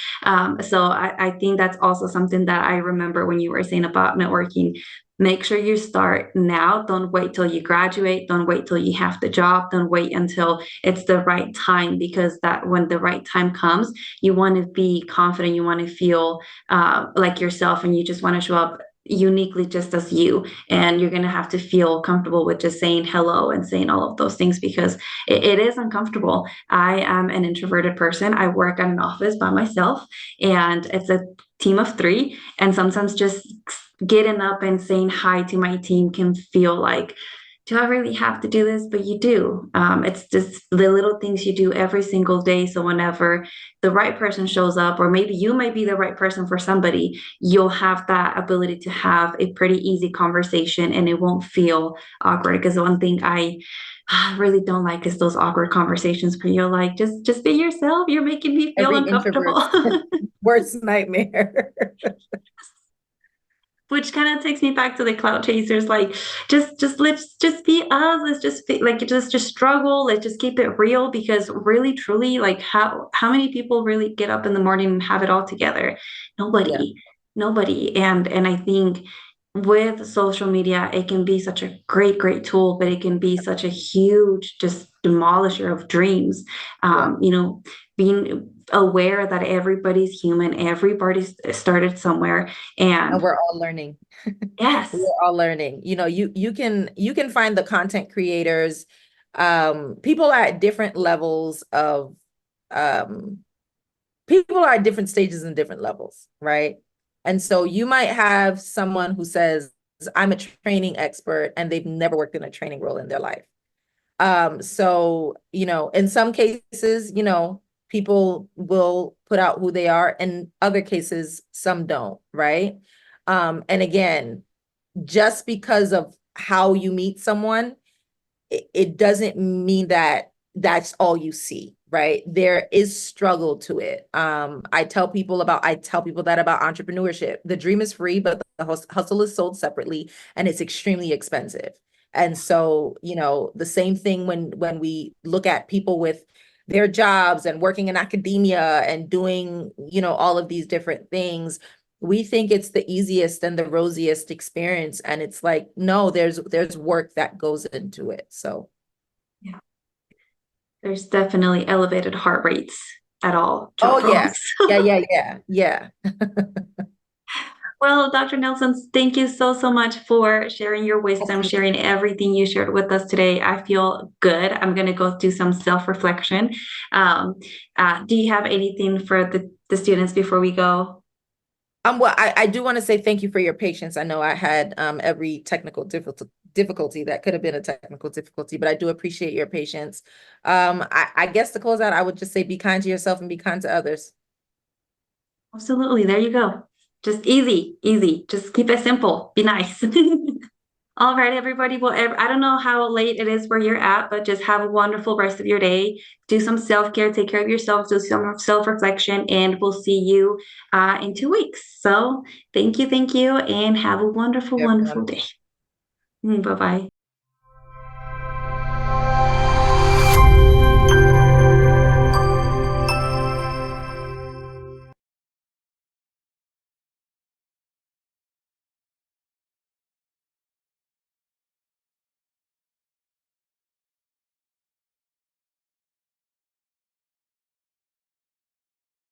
So I think that's also something that I remember when you were saying about networking. Make sure you start now. Don't wait till you graduate. Don't wait till you have the job. Don't wait until it's the right time, because that when the right time comes, you want to be confident. You want to feel like yourself, and you just want to show up uniquely just as you. And you're going to have to feel comfortable with just saying hello and saying all of those things, because it is uncomfortable. I am an introverted person. I work at an office by myself, and it's a team of 3. And sometimes just getting up and saying hi to my team can feel like, do I really have to do this? But you do. It's just the little things you do every single day. So whenever the right person shows up, or maybe you might be the right person for somebody, you'll have that ability to have a pretty easy conversation, and it won't feel awkward. Because one thing I really don't like is those awkward conversations where you're like, just be yourself. You're making me feel Every uncomfortable. introvert's worst nightmare. Which kind of takes me back to the cloud chasers. Like, let's just be us. Let's just be like, just struggle. Let's just keep it real, because really, truly, like, how many people really get up in the morning and have it all together? Nobody, nobody. And I think with social media, it can be such a great tool, but it can be such a huge just demolisher of dreams. Being aware that everybody's human, everybody's started somewhere, And and we're all learning. yes, We're all learning. You can find the content creators. People are at different levels of people are at different stages and different levels, right? And so you might have someone who says, I'm a training expert, and they've never worked in a training role in their life. So, in some cases, people will put out who they are. In other cases, some don't, right? And again, just because of how you meet someone, it doesn't mean that that's all you see, right? There is struggle to it. I tell people that about entrepreneurship. The dream is free, but the hustle is sold separately, and it's extremely expensive. And so, the same thing when we look at people with their jobs and working in academia and doing, all of these different things, we think it's the easiest and the rosiest experience. And it's like, no, there's work that goes into it. So yeah, there's definitely elevated heart rates at all job yeah. roles. Yeah. Well, Dr. Nelson, thank you so much for sharing your wisdom, Absolutely. sharing everything you shared with us today. I feel good. I'm going to go do some self-reflection. Do you have anything for the students before we go? Well, I do want to say thank you for your patience. I know I had every technical difficulty that could have been a technical difficulty, but I do appreciate your patience. I guess to close out, I would just say be kind to yourself and be kind to others. Absolutely. There you go. Just easy. Just keep it simple. Be nice. All right, everybody. Well, I don't know how late it is where you're at, but just have a wonderful rest of your day. Do some self-care, take care of yourself, do some self-reflection, and we'll see you in 2 weeks. So thank you, and have a wonderful, Everyone. wonderful day. Bye-bye.